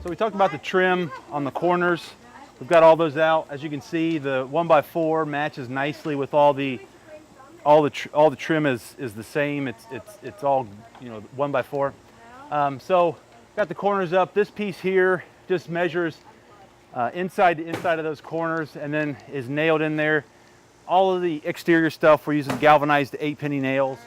So we talked about the trim on the corners. We've got all those out. As you can see, the 1x4 matches nicely with all the trim is the same. It's all, you know, 1x4. So got the corners up. This piece here just measures inside to inside of those corners and then is nailed in there. All of the exterior stuff, we're using galvanized 8-penny nails.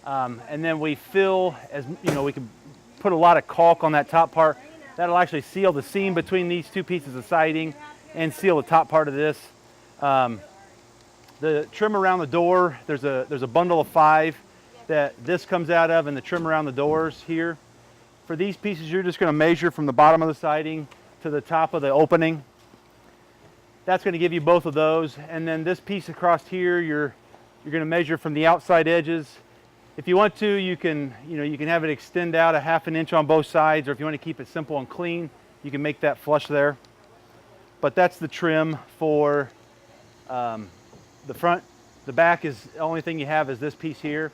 And then we fill, as you know, we can put a lot of caulk on that top part. That'll actually seal the seam between these two pieces of siding and seal the top part of this. The trim around the door, there's a bundle of 5 that this comes out of, and the trim around the doors here. For these pieces, you're just going to measure from the bottom of the siding to the top of the opening. That's going to give you both of those. And then this piece across here, you're going to measure from the outside edges. If you want to, you can have it extend out a 1/2 inch on both sides, or if you want to keep it simple and clean, you can make that flush there. But that's the trim for the front. The back is the only thing you have is this piece here.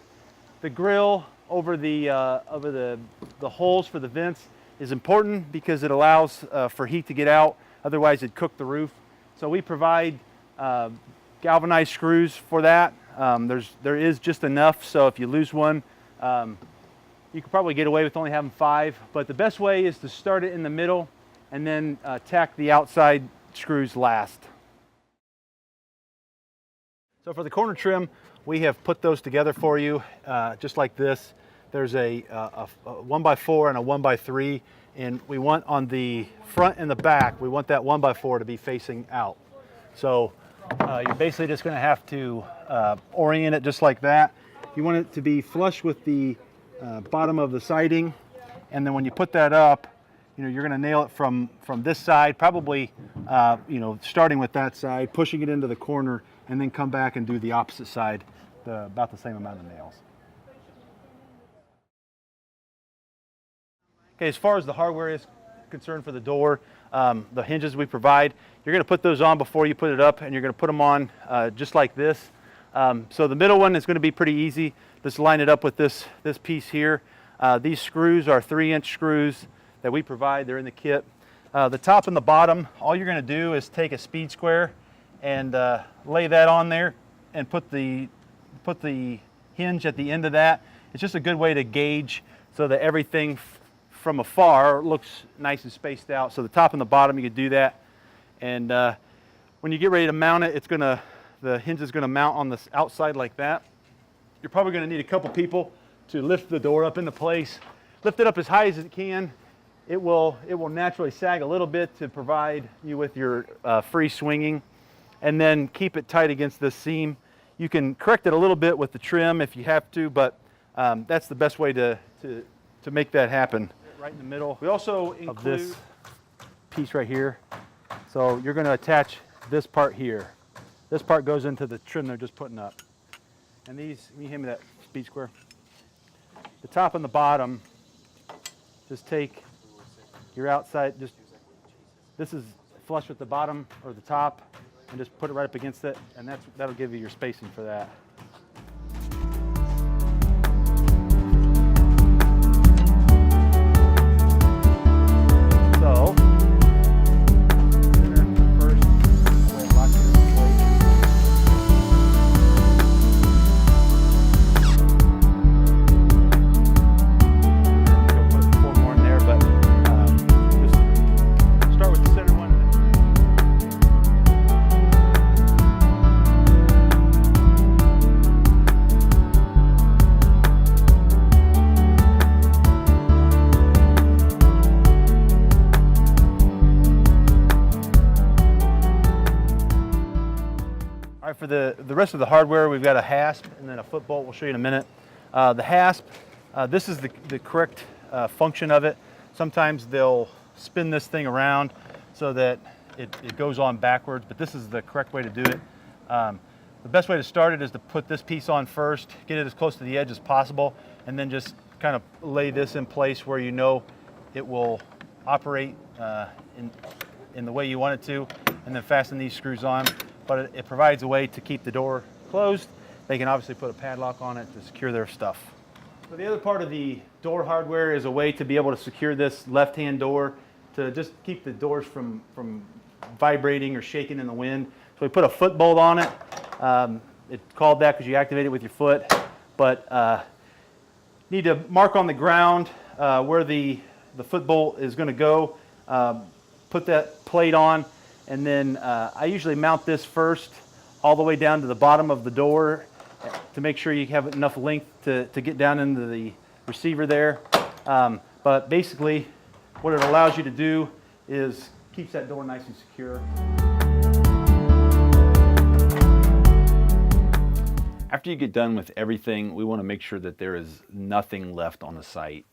The grill over the holes for the vents is important because it allows for heat to get out. Otherwise, it'd cook the roof. So we provide galvanized screws for that. There is just enough, so if you lose one, you could probably get away with only having 5. But the best way is to start it in the middle and then tack the outside screws last. So for the corner trim, we have put those together for you, just like this. There's a 1x4 and a 1x3, and we want on the front and the back, we want that 1x4 to be facing out. So you're basically just going to have to orient it just like that. You want it to be flush with the bottom of the siding, and then when you put that up, you're going to nail it from this side, probably starting with that side, pushing it into the corner, and then come back and do the opposite side, about the same amount of nails. Okay, as far as the hardware is concerned for the door, the hinges we provide, you're going to put those on before you put it up, and you're going to put them on just like this. So the middle one is going to be pretty easy. Just line it up with this piece here. These screws are 3-inch screws that we provide. They're in the kit. The top and the bottom, all you're going to do is take a speed square and lay that on there and put the hinge at the end of that. It's just a good way to gauge so that everything from afar looks nice and spaced out. So the top and the bottom, you can do that. And when you get ready to mount it, the hinge is going to mount on the outside like that. You're probably going to need a couple people to lift the door up into place. Lift it up as high as it can. It will naturally sag a little bit to provide you with your free swinging, and then keep it tight against this seam. You can correct it a little bit with the trim if you have to, but that's the best way to make that happen. Right in the middle. We also include this piece right here. So you're going to attach this part here. This part goes into the trim they're just putting up. And these, can you hand me that speed square? The top and the bottom, just take your outside, this is flush with the bottom or the top, and just put it right up against it, and that'll give you your spacing for that. So, first, lock it in place. Put 4 more in there, but just start with the center one. All right, for the rest of the hardware, we've got a hasp and then a foot bolt. We'll show you in a minute. The hasp, this is the correct function of it. Sometimes they'll spin this thing around so that it goes on backwards, but this is the correct way to do it. The best way to start it is to put this piece on first, get it as close to the edge as possible, and then just kind of lay this in place where you know it will operate in the way you want it to, and then fasten these screws on. But it provides a way to keep the door closed. They can obviously put a padlock on it to secure their stuff. So the other part of the door hardware is a way to be able to secure this left-hand door to just keep the doors from vibrating or shaking in the wind. So we put a foot bolt on it. It's called that because you activate it with your foot, but need to mark on the ground where the foot bolt is going to go. Put that plate on, and then I usually mount this first all the way down to the bottom of the door to make sure you have enough length to get down into the receiver there. But basically what it allows you to do is keeps that door nice and secure. After you get done with everything, we want to make sure that there is nothing left on the site.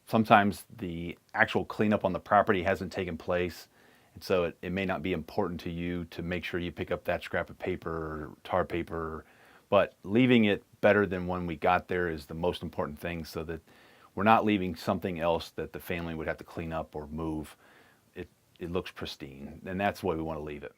Sometimes the actual cleanup on the property hasn't taken place, and so it may not be important to you to make sure you pick up that scrap of paper or tar paper, but leaving it better than when we got there is the most important thing, so that we're not leaving something else that the family would have to clean up or move. It looks pristine, and that's the way we want to leave it.